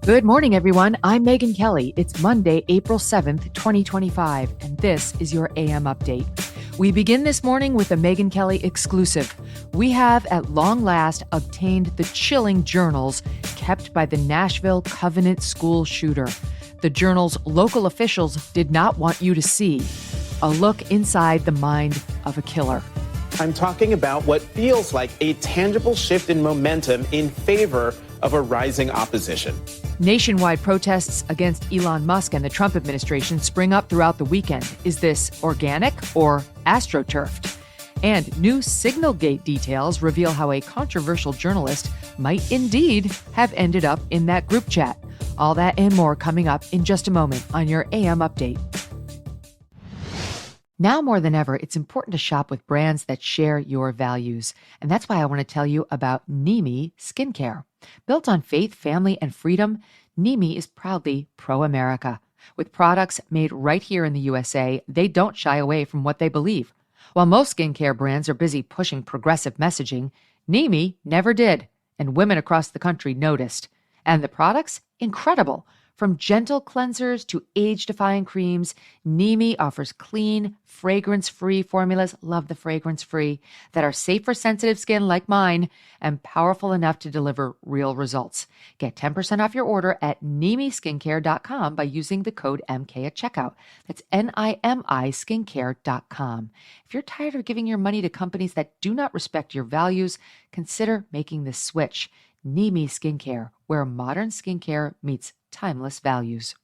Good morning, everyone. I'm Megyn Kelly. It's Monday, April 7th, 2025, and this is your AM update. We begin this morning with a Megyn Kelly exclusive. We have, at long last, obtained the chilling journals kept by the Nashville Covenant School shooter. The journals local officials did not want you to see. A look inside the mind of a killer. I'm talking about what feels like a tangible shift in momentum in favor of a rising opposition. Nationwide protests against Elon Musk and the Trump administration spring up throughout the weekend. Is this organic or astroturfed? And new Signalgate details reveal how a controversial journalist might indeed have ended up in that group chat. All that and more coming up in just a moment on your AM update. Now more than ever, it's important to shop with brands that share your values. And that's why I want to tell you about Nimi Skincare. Built on faith, family, and freedom, Nimi is proudly pro-America. With products made right here in the USA, they don't shy away from what they believe. While most skincare brands are busy pushing progressive messaging, Nimi never did, and women across the country noticed. And the products? Incredible. From gentle cleansers to age-defying creams, Nimi offers clean, fragrance-free formulas, love the fragrance-free, that are safe for sensitive skin like mine and powerful enough to deliver real results. Get 10% off your order at NimiSkincare.com by using the code MK at checkout. That's NIMI Skincare.com. If you're tired of giving your money to companies that do not respect your values, consider making the switch. Nimi Skincare, where modern skincare meets timeless values.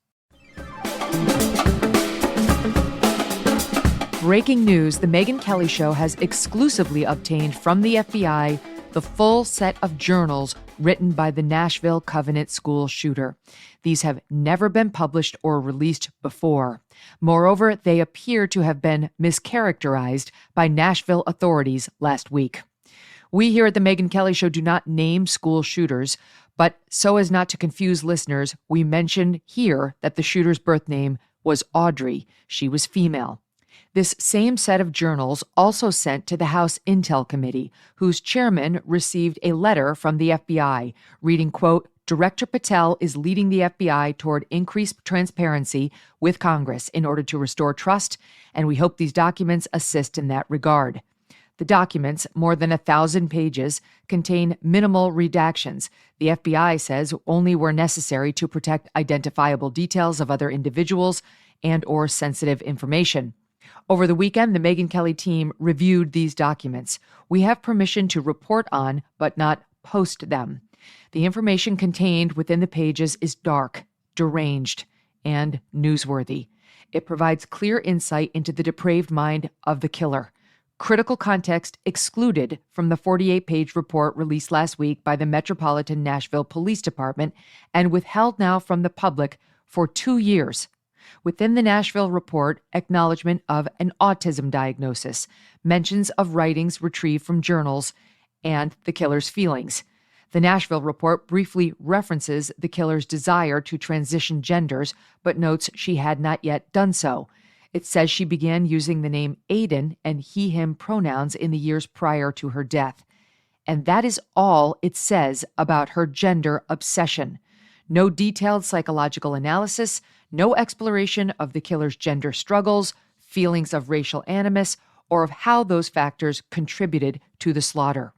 Breaking news, the Megyn Kelly Show has exclusively obtained from the FBI the full set of journals written by the Nashville Covenant School shooter. These have never been published or released before. Moreover, they appear to have been mischaracterized by Nashville authorities last week. We here at the Megyn Kelly Show do not name school shooters, but so as not to confuse listeners, we mention here that the shooter's birth name was Audrey. She was female. This same set of journals also sent to the House Intel Committee, whose chairman received a letter from the FBI reading, quote, Director Patel is leading the FBI toward increased transparency with Congress in order to restore trust, and we hope these documents assist in that regard. The documents, more than 1,000 pages, contain minimal redactions. The FBI says only were necessary to protect identifiable details of other individuals and or sensitive information. Over the weekend, the Megyn Kelly team reviewed these documents. We have permission to report on, but not post them. The information contained within the pages is dark, deranged, and newsworthy. It provides clear insight into the depraved mind of the killer. Critical context excluded from the 48-page report released last week by the Metropolitan Nashville Police Department and withheld now from the public for 2 years. Within the Nashville report, acknowledgement of an autism diagnosis, mentions of writings retrieved from journals, and the killer's feelings. The Nashville report briefly references the killer's desire to transition genders, but notes she had not yet done so. It says she began using the name Aiden and he/him pronouns in the years prior to her death. And that is all it says about her gender obsession. No detailed psychological analysis, no exploration of the killer's gender struggles, feelings of racial animus, or of how those factors contributed to the slaughter.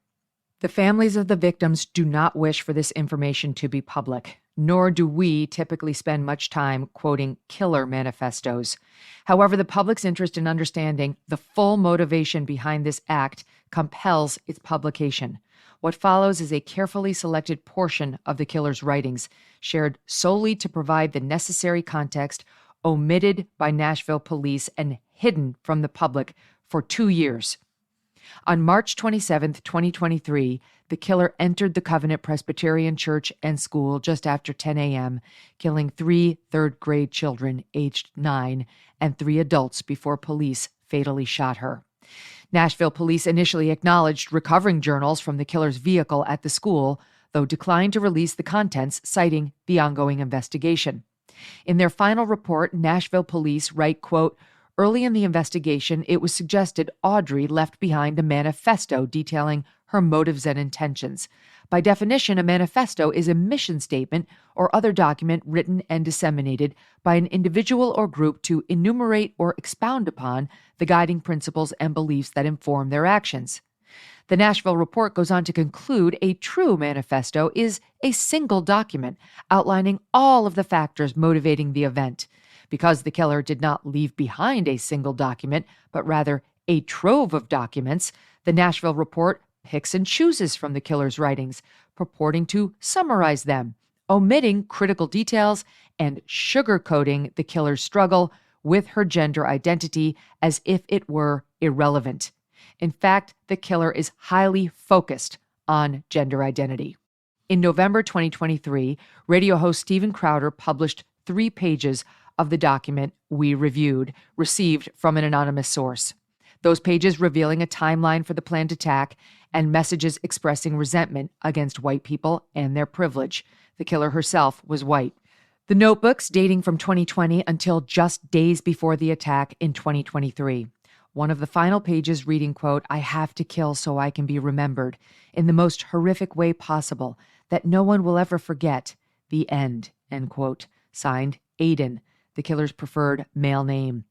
The families of the victims do not wish for this information to be public, nor do we typically spend much time quoting killer manifestos. However, the public's interest in understanding the full motivation behind this act compels its publication. What follows is a carefully selected portion of the killer's writings, shared solely to provide the necessary context, omitted by Nashville police and hidden from the public for 2 years. On March 27, 2023, the killer entered the Covenant Presbyterian Church and School just after 10 a.m., killing 3 third-grade children aged 9 and 3 adults before police fatally shot her. Nashville police initially acknowledged recovering journals from the killer's vehicle at the school, though declined to release the contents, citing the ongoing investigation. In their final report, Nashville police write, quote, early in the investigation, it was suggested Audrey left behind a manifesto detailing her motives and intentions. By definition, a manifesto is a mission statement or other document written and disseminated by an individual or group to enumerate or expound upon the guiding principles and beliefs that inform their actions. The Nashville report goes on to conclude a true manifesto is a single document outlining all of the factors motivating the event. Because the killer did not leave behind a single document, but rather a trove of documents, the Nashville report picks and chooses from the killer's writings, purporting to summarize them, omitting critical details and sugarcoating the killer's struggle with her gender identity as if it were irrelevant. In fact, the killer is highly focused on gender identity. In November 2023, radio host Steven Crowder published 3 pages of the document we reviewed, received from an anonymous source. Those pages revealing a timeline for the planned attack and messages expressing resentment against white people and their privilege. The killer herself was white. The notebooks dating from 2020 until just days before the attack in 2023. One of the final pages reading, quote, "I have to kill so I can be remembered in the most horrific way possible that no one will ever forget. The end," end quote. Signed, Aiden, the killer's preferred male name.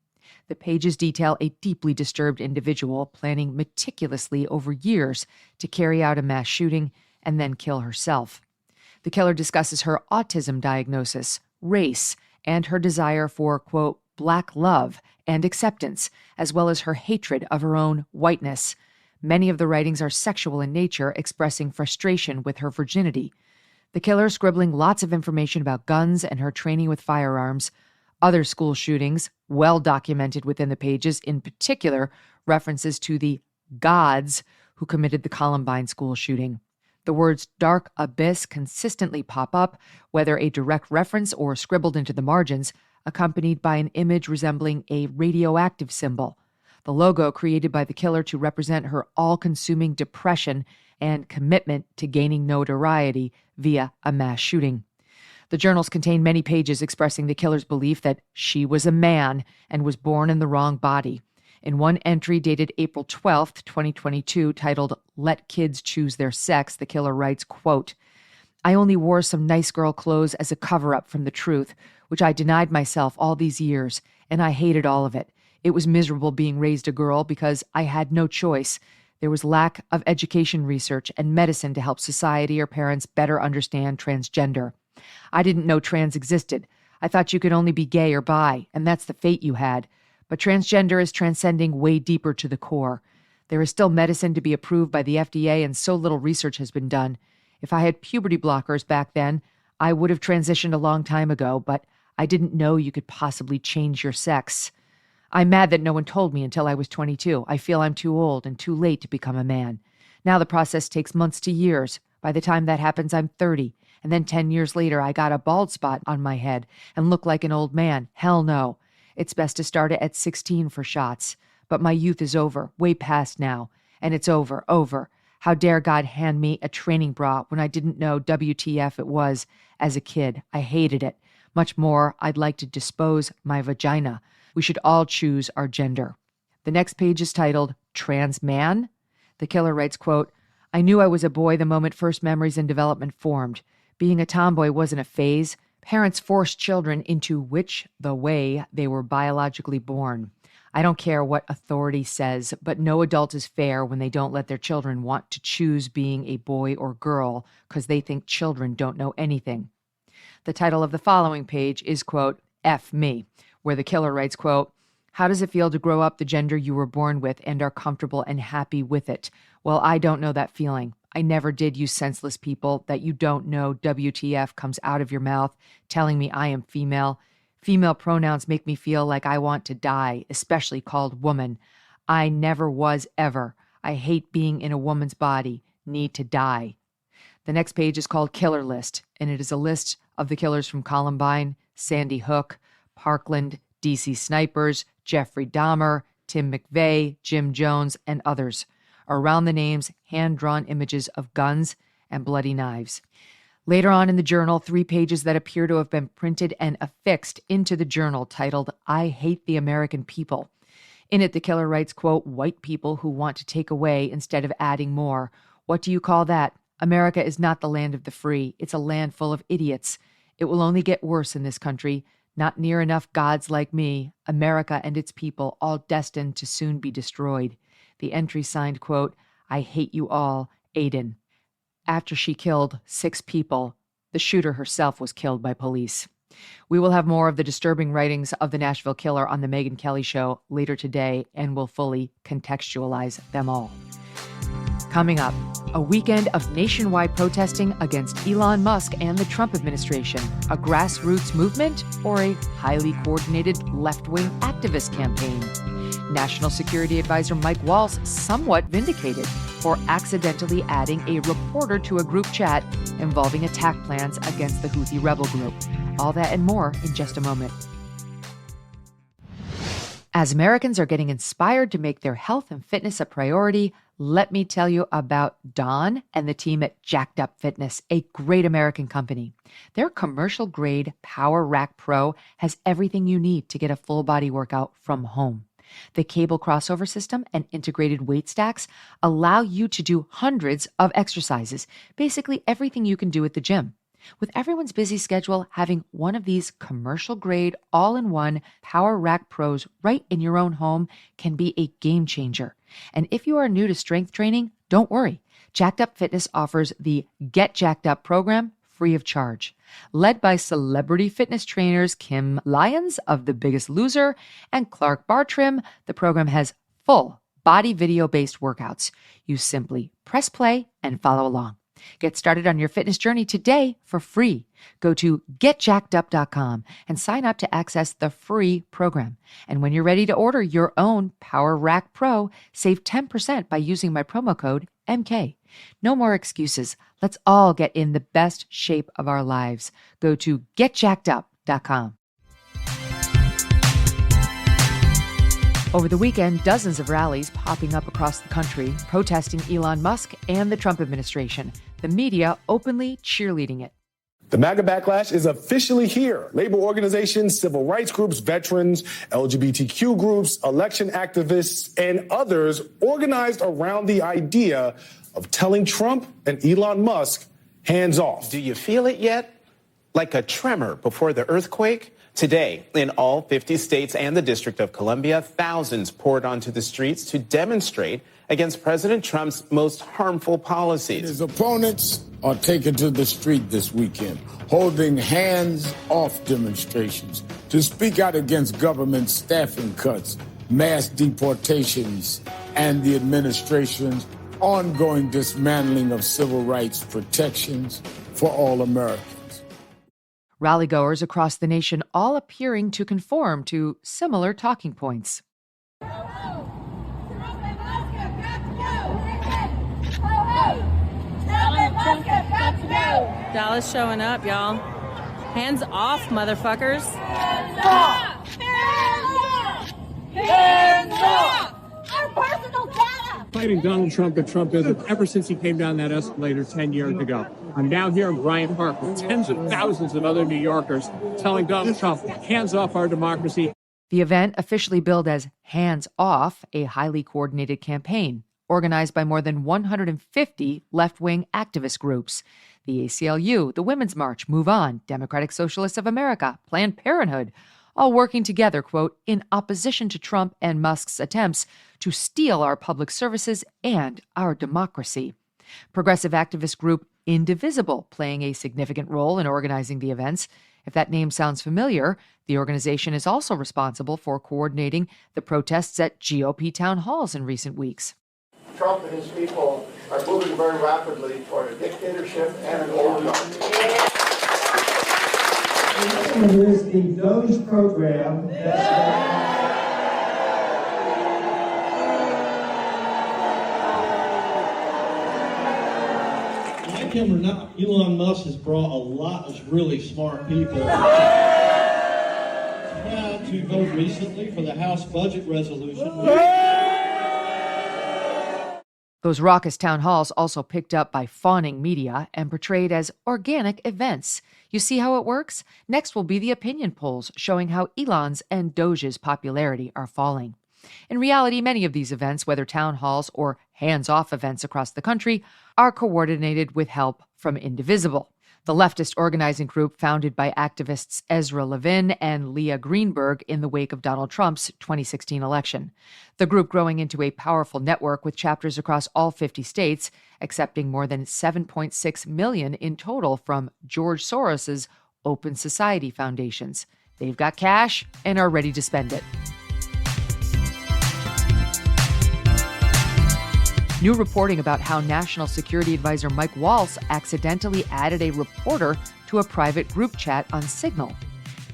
The pages detail a deeply disturbed individual planning meticulously over years to carry out a mass shooting and then kill herself. The killer discusses her autism diagnosis, race, and her desire for, quote, "black love and acceptance, as well as her hatred of her own whiteness." Many of the writings are sexual in nature, expressing frustration with her virginity. The killer scribbling lots of information about guns and her training with firearms. Other school shootings, well documented within the pages, in particular references to the gods who committed the Columbine school shooting. The words dark abyss consistently pop up, whether a direct reference or scribbled into the margins, accompanied by an image resembling a radioactive symbol. The logo created by the killer to represent her all-consuming depression and commitment to gaining notoriety via a mass shooting. The journals contain many pages expressing the killer's belief that she was a man and was born in the wrong body. In one entry dated April 12th, 2022, titled "Let Kids Choose Their Sex," the killer writes, quote, "I only wore some nice girl clothes as a cover-up from the truth, which I denied myself all these years, and I hated all of it. It was miserable being raised a girl because I had no choice. There was lack of education research and medicine to help society or parents better understand transgender. I didn't know trans existed. I thought you could only be gay or bi, and that's the fate you had. But transgender is transcending way deeper to the core. There is still medicine to be approved by the FDA, and so little research has been done. If I had puberty blockers back then, I would have transitioned a long time ago, but I didn't know you could possibly change your sex. I'm mad that no one told me until I was 22. I feel I'm too old and too late to become a man. Now the process takes months to years. By the time that happens, I'm 30. And then 10 years later, I got a bald spot on my head and look like an old man. Hell no. It's best to start it at 16 for shots. But my youth is over, way past now. And it's over. How dare God hand me a training bra when I didn't know WTF it was as a kid. I hated it. Much more, I'd like to dispose my vagina. We should all choose our gender. The next page is titled Trans Man. The killer writes, quote, "I knew I was a boy the moment first memories and development formed. Being a tomboy wasn't a phase. Parents forced children into the way they were biologically born. I don't care what authority says, but no adult is fair when they don't let their children want to choose being a boy or girl because they think children don't know anything." The title of the following page is, quote, "F me," where the killer writes, quote, "How does it feel to grow up the gender you were born with and are comfortable and happy with it? Well, I don't know that feeling. I never did, you senseless people. That you don't know WTF comes out of your mouth telling me I am female. Female pronouns make me feel like I want to die, especially called woman. I never was ever. I hate being in a woman's body. Need to die." The next page is called Killer List, and it is a list of the killers from Columbine, Sandy Hook, Parkland, DC Snipers, Jeffrey Dahmer, Tim McVeigh, Jim Jones, and others. Around the names, hand-drawn images of guns and bloody knives. Later on in the journal, 3 pages that appear to have been printed and affixed into the journal titled, "I Hate the American People." In it, the killer writes, quote, "White people who want to take away instead of adding more. What do you call that? America is not the land of the free. It's a land full of idiots. It will only get worse in this country. Not near enough gods like me, America and its people, all destined to soon be destroyed. The entry signed, quote, I hate you all, Aiden. After she killed 6 people, the shooter herself was killed by police. We will have more of the disturbing writings of the Nashville killer on the Megyn Kelly Show later today, and will fully contextualize them all. Coming up, a weekend of nationwide protesting against Elon Musk and the Trump administration, a grassroots movement, or a highly coordinated left-wing activist campaign. National Security Advisor Mike Waltz somewhat vindicated for accidentally adding a reporter to a group chat involving attack plans against the Houthi rebel group. All that and more in just a moment. As Americans are getting inspired to make their health and fitness a priority, let me tell you about Dawn and the team at Jacked Up Fitness, a great American company. Their commercial-grade Power Rack Pro has everything you need to get a full-body workout from home. The cable crossover system and integrated weight stacks allow you to do hundreds of exercises, basically everything you can do at the gym. With everyone's busy schedule, having one of these commercial-grade, all-in-one Power Rack Pros right in your own home can be a game changer. And if you are new to strength training, don't worry. Jacked Up Fitness offers the Get Jacked Up program free of charge. Led by celebrity fitness trainers Kim Lyons of The Biggest Loser and Clark Bartrim, the program has full body video-based workouts. You simply press play and follow along. Get started on your fitness journey today for free. Go to getjackedup.com and sign up to access the free program. And when you're ready to order your own Power Rack Pro, save 10% by using my promo code MK. No more excuses. Let's all get in the best shape of our lives. Go to getjackedup.com. Over the weekend, dozens of rallies popping up across the country, protesting Elon Musk and the Trump administration. The media openly cheerleading it. The MAGA backlash is officially here. Labor organizations, civil rights groups, veterans, LGBTQ groups, election activists, and others organized around the idea of telling Trump and Elon Musk, hands off. Do you feel it yet? Like a tremor before the earthquake? Today, in all 50 states and the District of Columbia, thousands poured onto the streets to demonstrate against President Trump's most harmful policies. His opponents are taken to the street this weekend, holding hands-off demonstrations to speak out against government staffing cuts, mass deportations, and the administration's ongoing dismantling of civil rights protections for all Americans. Rallygoers across the nation all appearing to conform to similar talking points. Dallas showing up, y'all. Hands off, motherfuckers. Hands off! Hands off! Hands off! Our personal data! Fighting Donald Trump and Trumpism ever since he came down that escalator 10 years ago. I'm now here in Bryant Park with tens of thousands of other New Yorkers telling Donald Trump, hands off our democracy. The event, officially billed as Hands Off, a highly coordinated campaign organized by more than 150 left-wing activist groups. The ACLU, the Women's March, Move On, Democratic Socialists of America, Planned Parenthood, all working together, quote, in opposition to Trump and Musk's attempts to steal our public services and our democracy. Progressive activist group Indivisible playing a significant role in organizing the events. If that name sounds familiar, the organization is also responsible for coordinating the protests at GOP town halls in recent weeks. Trump and his people are moving very rapidly toward a dictatorship and an oligarchy. It is the Doge program Like him or not, Elon Musk has brought a lot of really smart people. Yeah, to vote recently for the House budget resolution. Those raucous town halls also picked up by fawning media and portrayed as organic events. You see how it works? Next will be the opinion polls showing how Elon's and Doge's popularity are falling. In reality, many of these events, whether town halls or hands-off events across the country are coordinated with help from Indivisible, the leftist organizing group founded by activists Ezra Levin and Leah Greenberg in the wake of Donald Trump's 2016 election. The group growing into a powerful network with chapters across all 50 states, accepting more than $7.6 million in total from George Soros's Open Society foundations. They've got cash and are ready to spend it. New reporting about how National Security Advisor Mike Waltz accidentally added a reporter to a private group chat on Signal.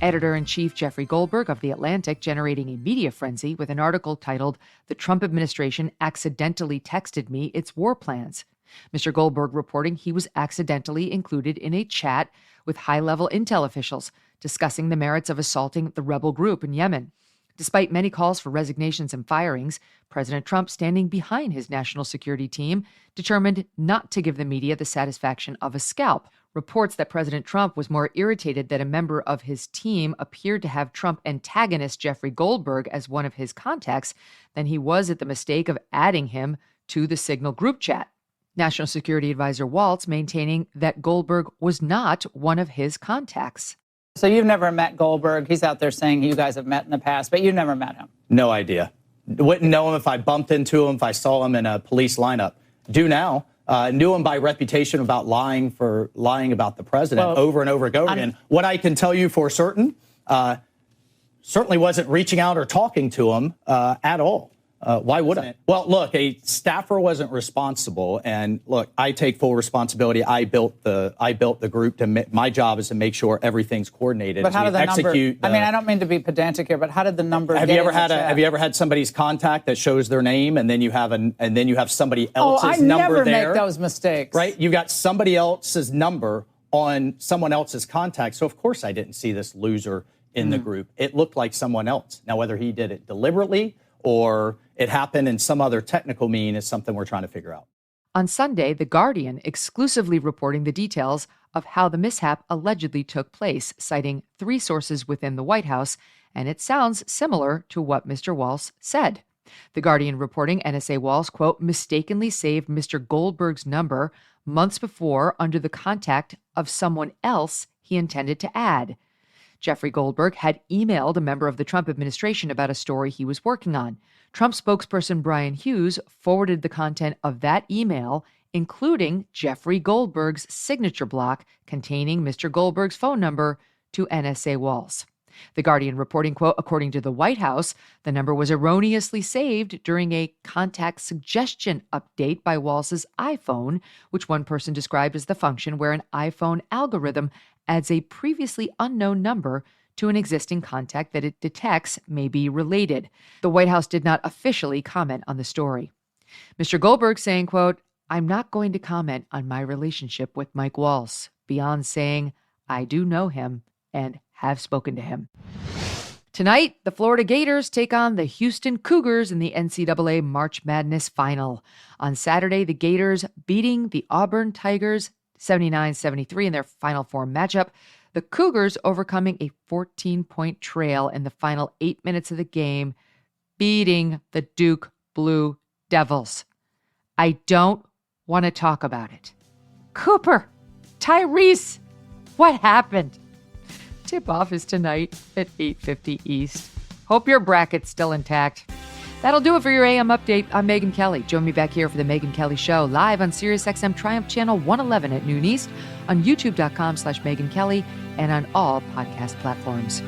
Editor-in-chief Jeffrey Goldberg of The Atlantic generating a media frenzy with an article titled, "The Trump Administration Accidentally Texted Me Its War Plans." Mr. Goldberg reporting he was accidentally included in a chat with high-level intel officials discussing the merits of assaulting the rebel group in Yemen. Despite many calls for resignations and firings, President Trump, standing behind his national security team, determined not to give the media the satisfaction of a scalp. Reports that President Trump was more irritated that a member of his team appeared to have Trump antagonist Jeffrey Goldberg as one of his contacts than he was at the mistake of adding him to the Signal group chat. National Security Advisor Waltz maintaining that Goldberg was not one of his contacts. So you've never met Goldberg. He's out there saying you guys have met in the past, but you've never met him. No idea. Wouldn't know him if I bumped into him, if I saw him in a police lineup. Do now. Knew him by reputation about lying about the president over and over again. What I can tell you for certain, certainly wasn't reaching out or talking to him at all. Why wouldn't it? Well, look, a staffer wasn't responsible, and look, I take full responsibility. I built the group. My job is to make sure everything's coordinated. But how did the number? I mean, I don't mean to be pedantic here, but how did the number? Have you ever had somebody's contact that shows their name, and then you have somebody else's number there? I never make those mistakes. Right? You got somebody else's number on someone else's contact. So of course I didn't see this loser in the group. It looked like someone else. Now, whether he did it deliberately or it happened in some other technical mean is something we're trying to figure out. On Sunday, The Guardian exclusively reporting the details of how the mishap allegedly took place, citing 3 sources within the White House, and it sounds similar to what Mr. Waltz said. The Guardian reporting NSA Waltz, quote, mistakenly saved Mr. Goldberg's number months before under the contact of someone else he intended to add. Jeffrey Goldberg had emailed a member of the Trump administration about a story he was working on. Trump spokesperson Brian Hughes forwarded the content of that email, including Jeffrey Goldberg's signature block containing Mr. Goldberg's phone number, to NSA Waltz. The Guardian reporting, quote, according to the White House, the number was erroneously saved during a contact suggestion update by Waltz's iPhone, which one person described as the function where an iPhone algorithm adds a previously unknown number to an existing contact that it detects may be related. The White House did not officially comment on the story. Mr. Goldberg saying, quote, I'm not going to comment on my relationship with Mike Waltz, beyond saying I do know him and have spoken to him. Tonight, the Florida Gators take on the Houston Cougars in the NCAA March Madness Final. On Saturday, the Gators beating the Auburn Tigers 79-73 in their Final Four matchup. The Cougars overcoming a 14-point trail in the final 8 minutes of the game, beating the Duke Blue Devils. I don't want to talk about it. Cooper, Tyrese, what happened? Tip-off is tonight at 8:50 East. Hope your bracket's still intact. That'll do it for your AM update. I'm Megyn Kelly. Join me back here for the Megyn Kelly Show, live on SiriusXM Triumph Channel 111 at noon East, on youtube.com/Megyn Kelly, and on all podcast platforms.